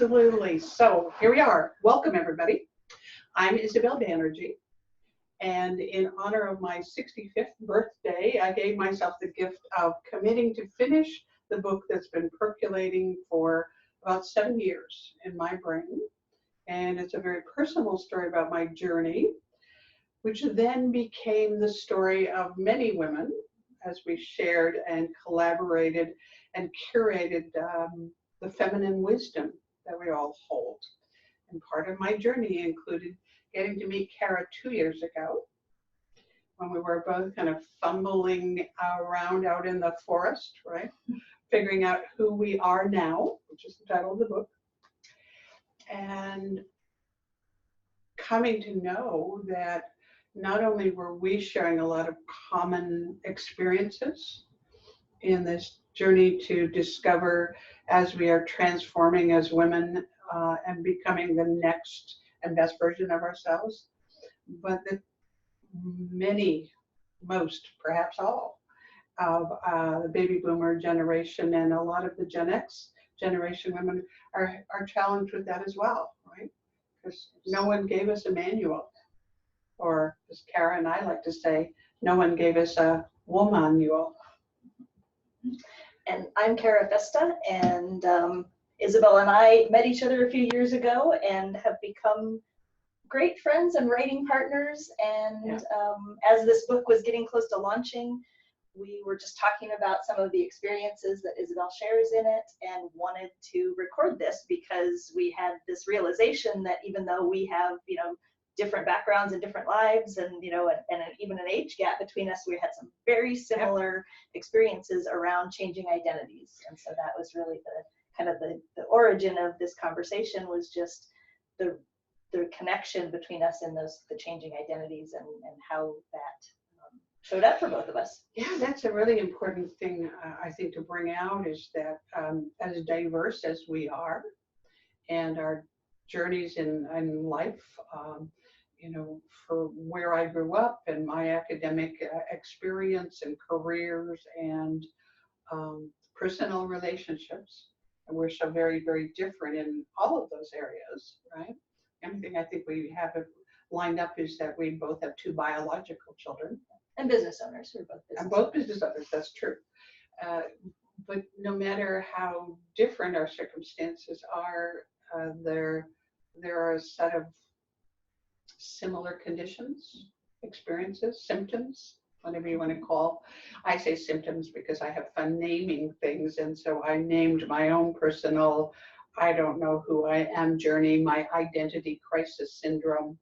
Absolutely. So here we are. Welcome, everybody. I'm Isabel Banerjee, and in honor of my 65th birthday, I gave myself the gift of committing to finish the book that's been percolating for about 7 years in my brain. And it's a very personal story about my journey, which then became the story of many women as we shared and collaborated and curated the feminine wisdom that we all hold. And part of my journey included getting to meet Kara 2 years ago when we were both kind of fumbling around out in the forest, right? Figuring out who we are now, which is the title of the book. And coming to know that not only were we sharing a lot of common experiences in this journey to discover as we are transforming as women and becoming the next and best version of ourselves, but that many, most, perhaps all of the baby boomer generation and a lot of the Gen X generation women are challenged with that as well, right? Because no one gave us a manual, or as Kara and I like to say, no one gave us a womanual. And I'm Kara Festa, and Isabel and I met each other a few years ago and have become great friends and writing partners. And as this book was getting close to launching, we were just talking about some of the experiences that Isabel shares in it and wanted to record this because we had this realization that even though we have, different backgrounds and different lives and, and even an age gap between us, we had some very similar experiences around changing identities. And so that was really the origin of this conversation, was just the connection between us and the changing identities and how that showed up for both of us. Yeah, that's a really important thing, I think, to bring out, is that as diverse as we are and our journeys in life, for where I grew up and my academic experience and careers and personal relationships, and we're so very, very different in all of those areas, right? Everything I think we have lined up is that we both have 2 biological children. And business owners. We're both business owners. Both business owners, that's true. But no matter how different our circumstances are, there are a set of similar conditions, experiences, symptoms, whatever you want to call. I say symptoms because I have fun naming things, and so I named my own personal I don't know who I am journey, my identity crisis syndrome.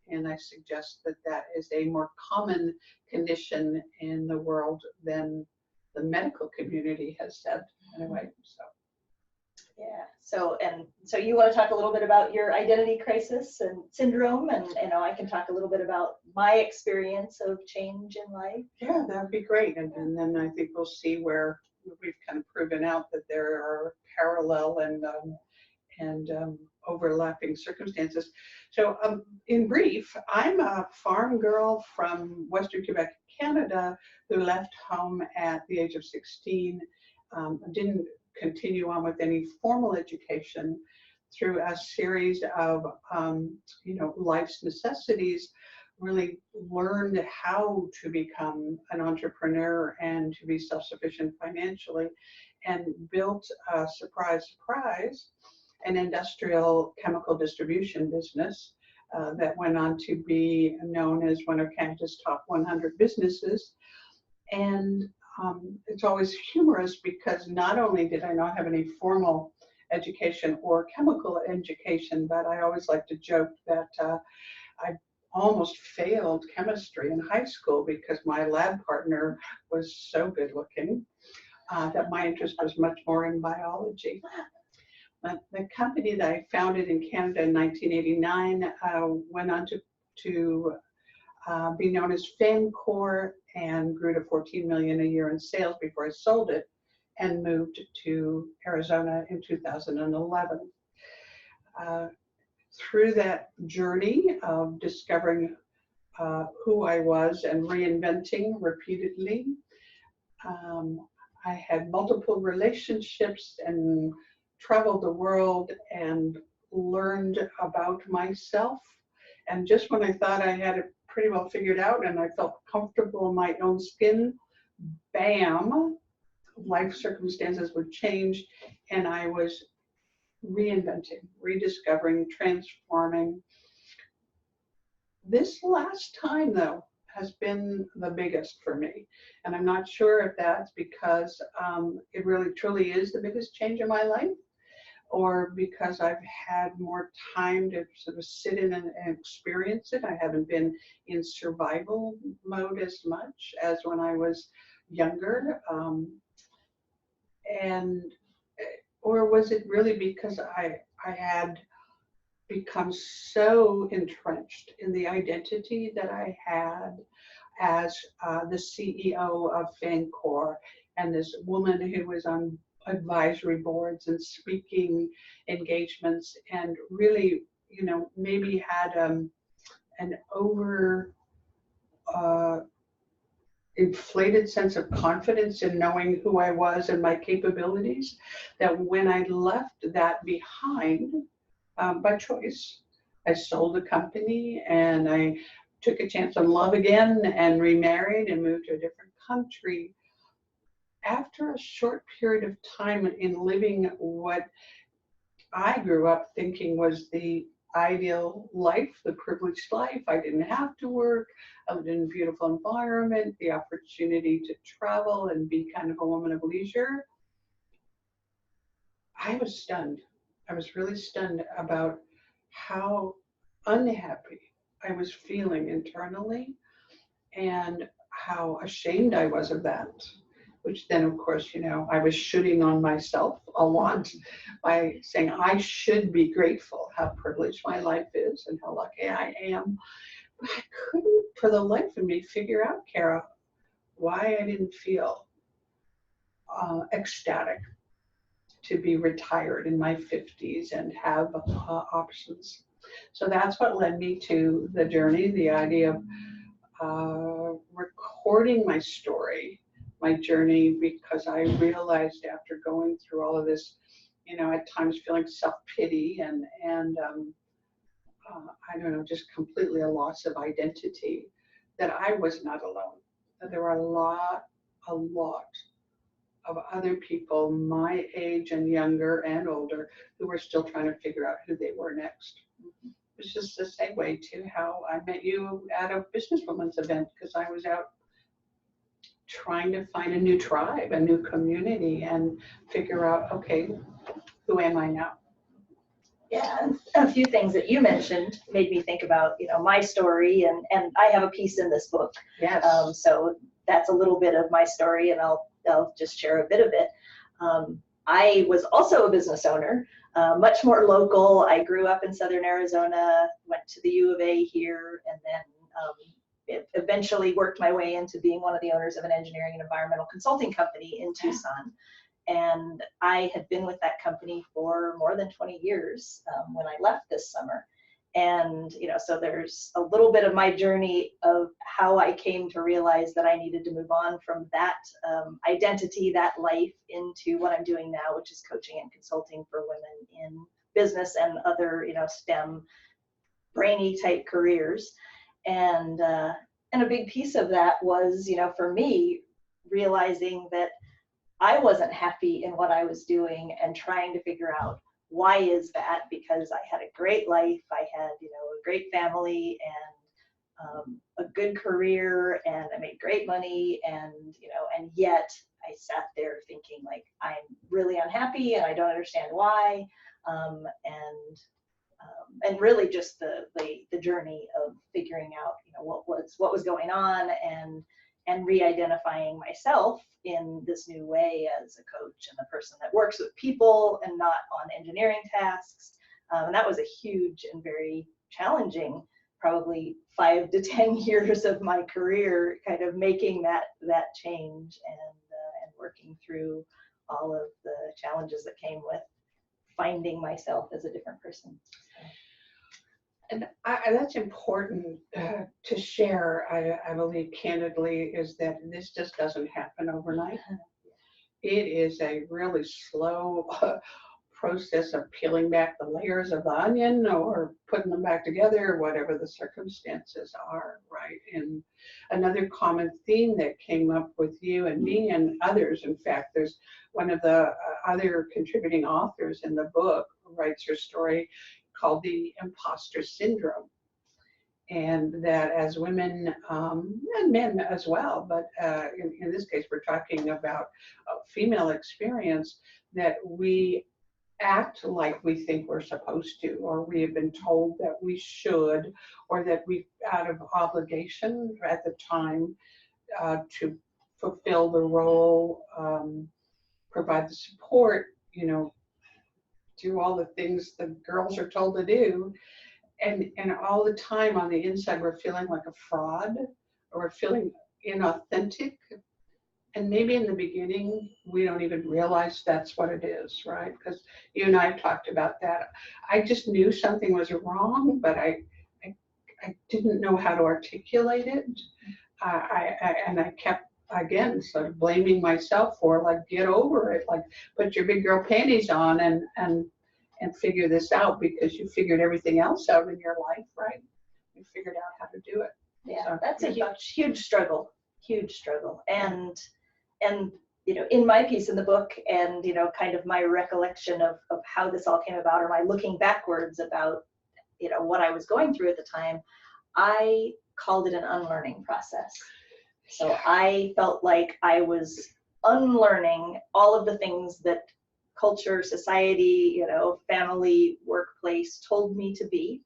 And I suggest that that is a more common condition in the world than the medical community has said, anyway. So. Yeah. So you want to talk a little bit about your identity crisis and syndrome, and I can talk a little bit about my experience of change in life. Yeah, that would be great. And then I think we'll see where we've kind of proven out that there are parallel and overlapping circumstances. So in brief, I'm a farm girl from Western Quebec, Canada, who left home at the age of 16, didn't continue on with any formal education. Through a series of life's necessities, really learned how to become an entrepreneur and to be self-sufficient financially, and built a surprise, an industrial chemical distribution business that went on to be known as one of Canada's top 100 businesses. And it's always humorous because not only did I not have any formal education or chemical education, but I always like to joke that I almost failed chemistry in high school because my lab partner was so good looking that my interest was much more in biology. The company that I founded in Canada in 1989 went on to be known as Famcor and grew to $14 million a year in sales before I sold it and moved to Arizona in 2011. Through that journey of discovering who I was and reinventing repeatedly, I had multiple relationships and traveled the world and learned about myself. And just when I thought I had it pretty well figured out and I felt comfortable in my own skin, bam, life circumstances would change and I was reinventing, rediscovering, transforming. This last time, though, has been the biggest for me. And I'm not sure if that's because it really truly is the biggest change in my life, or because I've had more time to sort of sit in and experience it. I haven't been in survival mode as much as when I was younger. Or was it really because I had become so entrenched in the identity that I had as the CEO of Fancor and this woman who was on advisory boards and speaking engagements and really, maybe had an over inflated sense of confidence in knowing who I was and my capabilities, that when I left that behind, by choice, I sold the company and I took a chance on love again and remarried and moved to a different country. After a short period of time in living what I grew up thinking was the ideal life, the privileged life, I didn't have to work, I lived in a beautiful environment, the opportunity to travel and be kind of a woman of leisure, I was stunned. I was really stunned about how unhappy I was feeling internally and how ashamed I was of that, which then, of course, I was shooting on myself a lot by saying I should be grateful how privileged my life is and how lucky I am. But I couldn't, for the life of me, figure out, Kara, why I didn't feel ecstatic to be retired in my 50s and have options. So that's what led me to the journey, the idea of recording my story, my journey, because I realized after going through all of this, at times feeling self-pity and I don't know, just completely a loss of identity, that I was not alone, that there were a lot of other people my age and younger and older who were still trying to figure out who they were next. It's just a segue to how I met you at a businesswoman's event, because I was out trying to find a new tribe, a new community, and figure out, okay, who am I now? Yeah, and a few things that you mentioned made me think about, my story, and I have a piece in this book. Yes. So that's a little bit of my story, and I'll just share a bit of it. I was also a business owner, much more local. I grew up in Southern Arizona, went to the U of A here, and then eventually worked my way into being one of the owners of an engineering and environmental consulting company in Tucson. And I had been with that company for more than 20 years when I left this summer. And, so there's a little bit of my journey of how I came to realize that I needed to move on from that identity, that life, into what I'm doing now, which is coaching and consulting for women in business and other, STEM brainy type careers. And a big piece of that was, for me, realizing that I wasn't happy in what I was doing and trying to figure out why is that, because I had a great life, I had, a great family and a good career, and I made great money, and, and yet I sat there thinking like, I'm really unhappy and I don't understand why. And really just the journey of figuring out, what was going on, and re-identifying myself in this new way as a coach and a person that works with people and not on engineering tasks. And that was a huge and very challenging, probably 5 to 10 years of my career, kind of making that change and working through all of the challenges that came with finding myself as a different person. And that's important to share, I believe, candidly, is that this just doesn't happen overnight. It is a really slow process of peeling back the layers of the onion or putting them back together, whatever the circumstances are, right? And another common theme that came up with you and me and others, in fact, there's one of the other contributing authors in the book who writes her story called the imposter syndrome. And that as women and men as well, but in this case, we're talking about a female experience, that we act like we think we're supposed to, or we have been told that we should, or that we, out of obligation at the time, to fulfill the role, provide the support, do all the things the girls are told to do. And all the time on the inside, we're feeling like a fraud, or we're feeling inauthentic. And maybe in the beginning, we don't even realize that's what it is, right? Because you and I have talked about that. I just knew something was wrong, but I didn't know how to articulate it. And I kept, again, sort of blaming myself for, like, get over it, like, put your big girl panties on and figure this out, because you figured everything else out in your life, right? You figured out how to do it. Yeah, So, that's a huge struggle, and in my piece in the book, and kind of my recollection of how this all came about, or my looking backwards about what I was going through at the time, I called it an unlearning process. So I felt like I was unlearning all of the things that culture, society, family, workplace told me to be,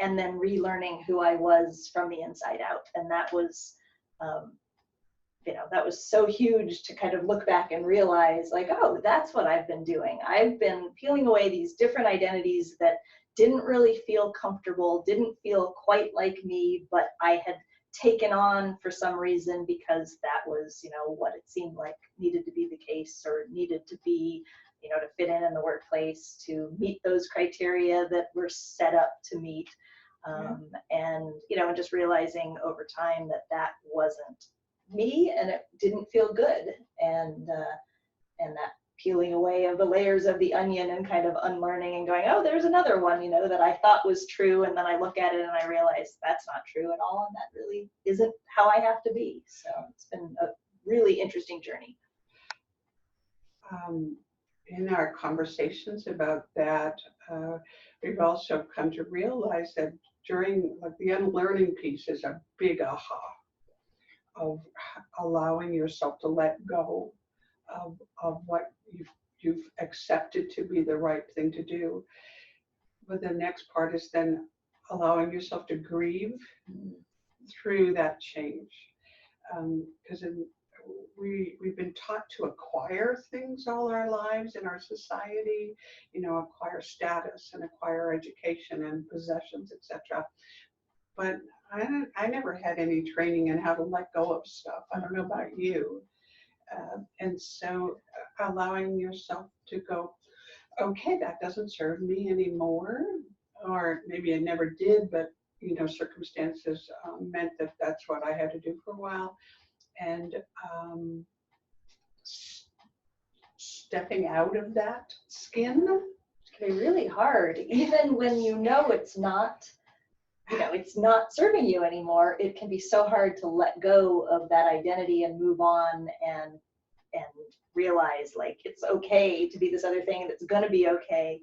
and then relearning who I was from the inside out. And that was, that was so huge to kind of look back and realize, like, oh, that's what I've been doing. I've been peeling away these different identities that didn't really feel comfortable, didn't feel quite like me, but I had taken on for some reason because that was, what it seemed like needed to be the case, or needed to be, to fit in the workplace, to meet those criteria that were set up to meet. And, just realizing over time that that wasn't me, and it didn't feel good. And that peeling away of the layers of the onion and kind of unlearning and going, oh, there's another one, that I thought was true. And then I look at it and I realize that's not true at all. And that really isn't how I have to be. So it's been a really interesting journey. In our conversations about that, we've also come to realize that during, like, the unlearning piece is a big aha of allowing yourself to let go of what you've accepted to be the right thing to do. But the next part is then allowing yourself to grieve through that change. Because we've been taught to acquire things all our lives in our society, acquire status and acquire education and possessions, etc. But I never had any training in how to let go of stuff. I don't know about you. And so allowing yourself to go, okay, that doesn't serve me anymore, or maybe I never did, but circumstances meant that that's what I had to do for a while. And stepping out of that skin can be really hard, even when it's not, it's not serving you anymore. It can be so hard to let go of that identity and move on and realize, like, it's okay to be this other thing, and it's going to be okay.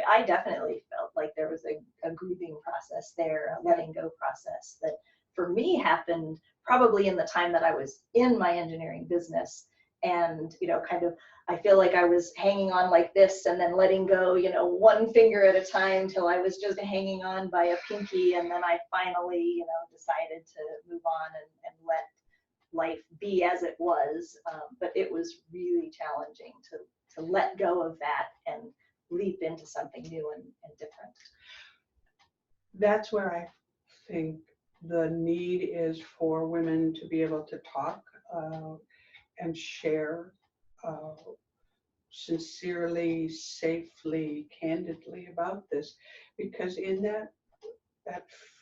I definitely felt like there was a grieving process there, a letting go process that for me happened probably in the time that I was in my engineering business. And, kind of, I feel like I was hanging on like this and then letting go, one finger at a time till I was just hanging on by a pinky. And then I finally, decided to move on and let life be as it was. But it was really challenging to let go of that and leap into something new and different. That's where I think the need is for women to be able to talk and share sincerely, safely, candidly about this, because in that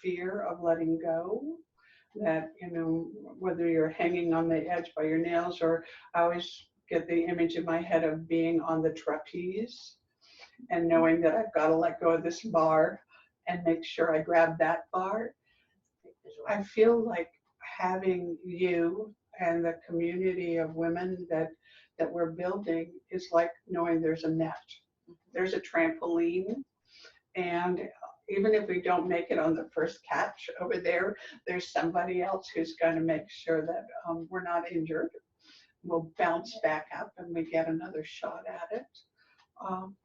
fear of letting go, that whether you're hanging on the edge by your nails, or I always get the image in my head of being on the trapeze, and knowing that I've got to let go of this bar and make sure I grab that bar. I feel like having you and the community of women that we're building is like knowing there's a net, there's a trampoline, and even if we don't make it on the first catch over there, there's somebody else who's going to make sure that we're not injured. We'll bounce back up and we get another shot at it.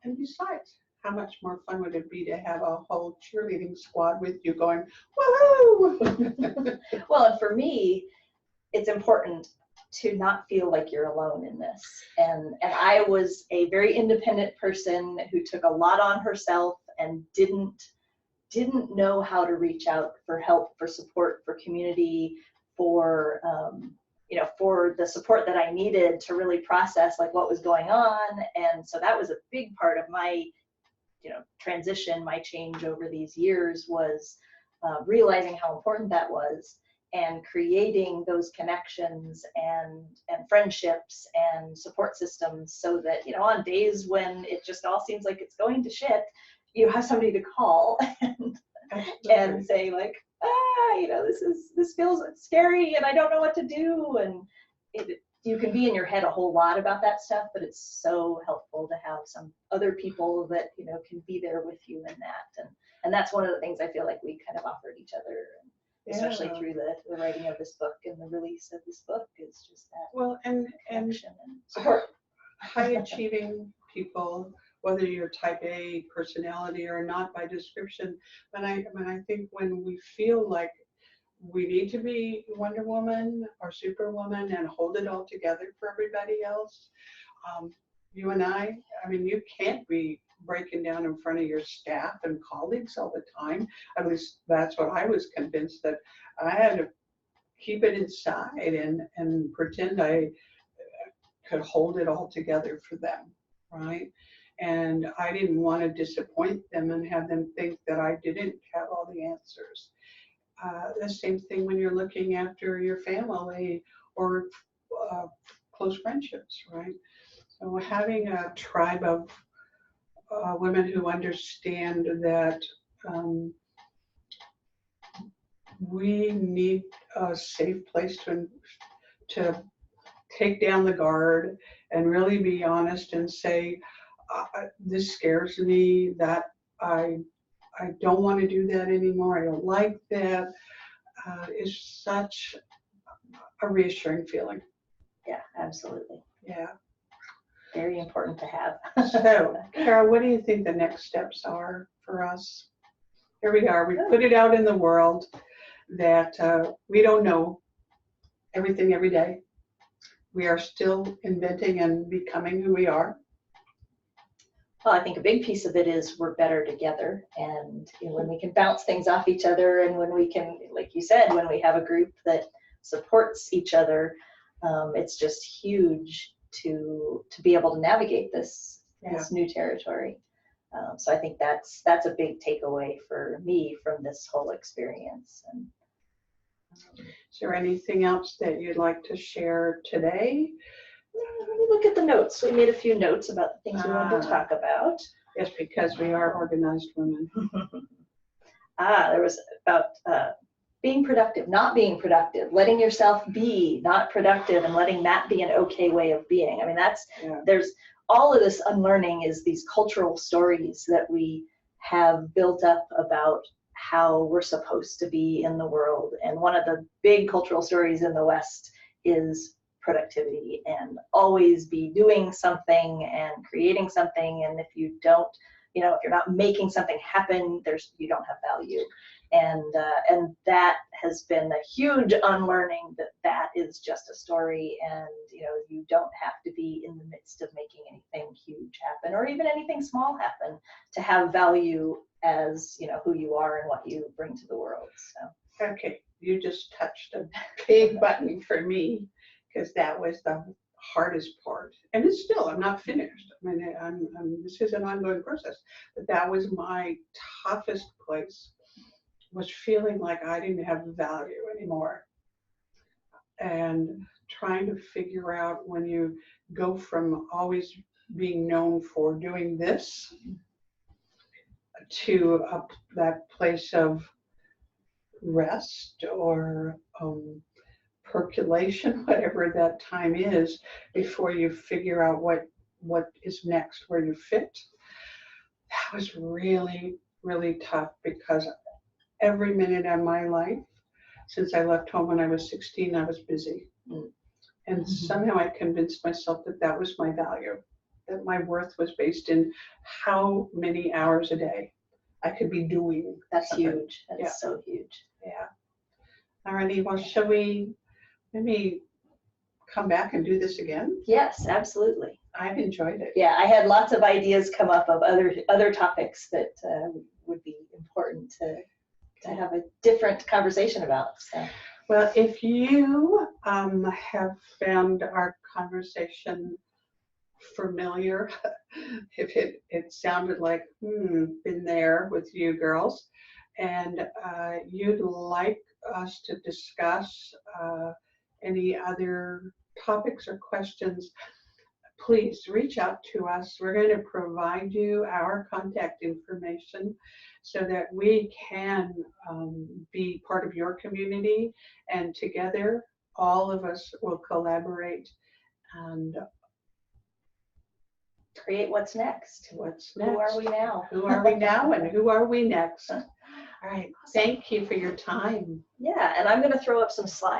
And besides, how much more fun would it be to have a whole cheerleading squad with you going, woohoo! Well, and for me, it's important to not feel like you're alone in this. And I was a very independent person who took a lot on herself and didn't know how to reach out for help, for support, for community, for for the support that I needed to really process like what was going on. And so that was a big part of my transition, my change over these years was realizing how important that was, and creating those connections and friendships and support systems so that on days when it just all seems like it's going to shit, you have somebody to call and say like, this feels scary and I don't know what to do. And you can be in your head a whole lot about that stuff, but it's so helpful to have some other people that can be there with you in that. And that's one of the things I feel like we kind of offered each other, especially through the writing of this book and the release of this book, is just that connection and support. High achieving people, whether you're type A personality or not by description, but I think when we feel like we need to be Wonder Woman or Superwoman and hold it all together for everybody else, you and I mean, you can't be breaking down in front of your staff and colleagues all the time. At least that's what I was convinced, that I had to keep it inside and pretend I could hold it all together for them, right? And I didn't want to disappoint them and have them think that I didn't have all the answers. The same thing when you're looking after your family or close friendships, right? So having a tribe of women who understand that we need a safe place to take down the guard and really be honest and say, this scares me, that I don't want to do that anymore, I don't like that, is such a reassuring feeling. Yeah, absolutely. Yeah. Very important to have. So, Kara, what do you think the next steps are for us? Here we are, we put it out in the world that we don't know everything every day. We are still inventing and becoming who we are. Well, I think a big piece of it is we're better together, and when we can bounce things off each other, and when we can, like you said, when we have a group that supports each other, it's just huge to be able to navigate this new territory. So I think that's a big takeaway for me from this whole experience. And is there anything else that you'd like to share today? Let me look at the notes. We made a few notes about the things we wanted to talk about. Yes, because we are organized women. There was about being productive, not being productive, letting yourself be not productive, and letting that be an okay way of being. I mean, there's all of this unlearning is these cultural stories that we have built up about how we're supposed to be in the world. And one of the big cultural stories in the West is productivity, and always be doing something and creating something. And if you don't, if you're not making something happen, you don't have value. And that has been a huge unlearning, that is just a story, and you don't have to be in the midst of making anything huge happen, or even anything small happen, to have value as who you are and what you bring to the world. So okay, you just touched a big button for me, because that was the hardest part, and it's still, I'm not finished. I mean, this is an ongoing process, but that was my toughest place, was feeling like I didn't have value anymore, and trying to figure out, when you go from always being known for doing this to that place of rest or percolation, whatever that time is, before you figure out what is next, where you fit. That was really, really tough because every minute of my life, since I left home when I was 16, I was busy. And somehow I convinced myself that that was my value, that my worth was based in how many hours a day I could be doing. That's something. huge. That's so huge. Yeah. Alrighty, well, shall we maybe come back and do this again? Yes, absolutely. I've enjoyed it. Yeah, I had lots of ideas come up of other topics that would be important to have a different conversation about. So. Well, if you have found our conversation familiar, if it sounded like, been there with you girls, and you'd like us to discuss any other topics or questions, please reach out to us. We're going to provide you our contact information so that we can be part of your community, and together all of us will collaborate and create what's next. What's next? Who are we now? Who are we now and who are we next? All right. Thank you for your time. Yeah, and I'm going to throw up some slides.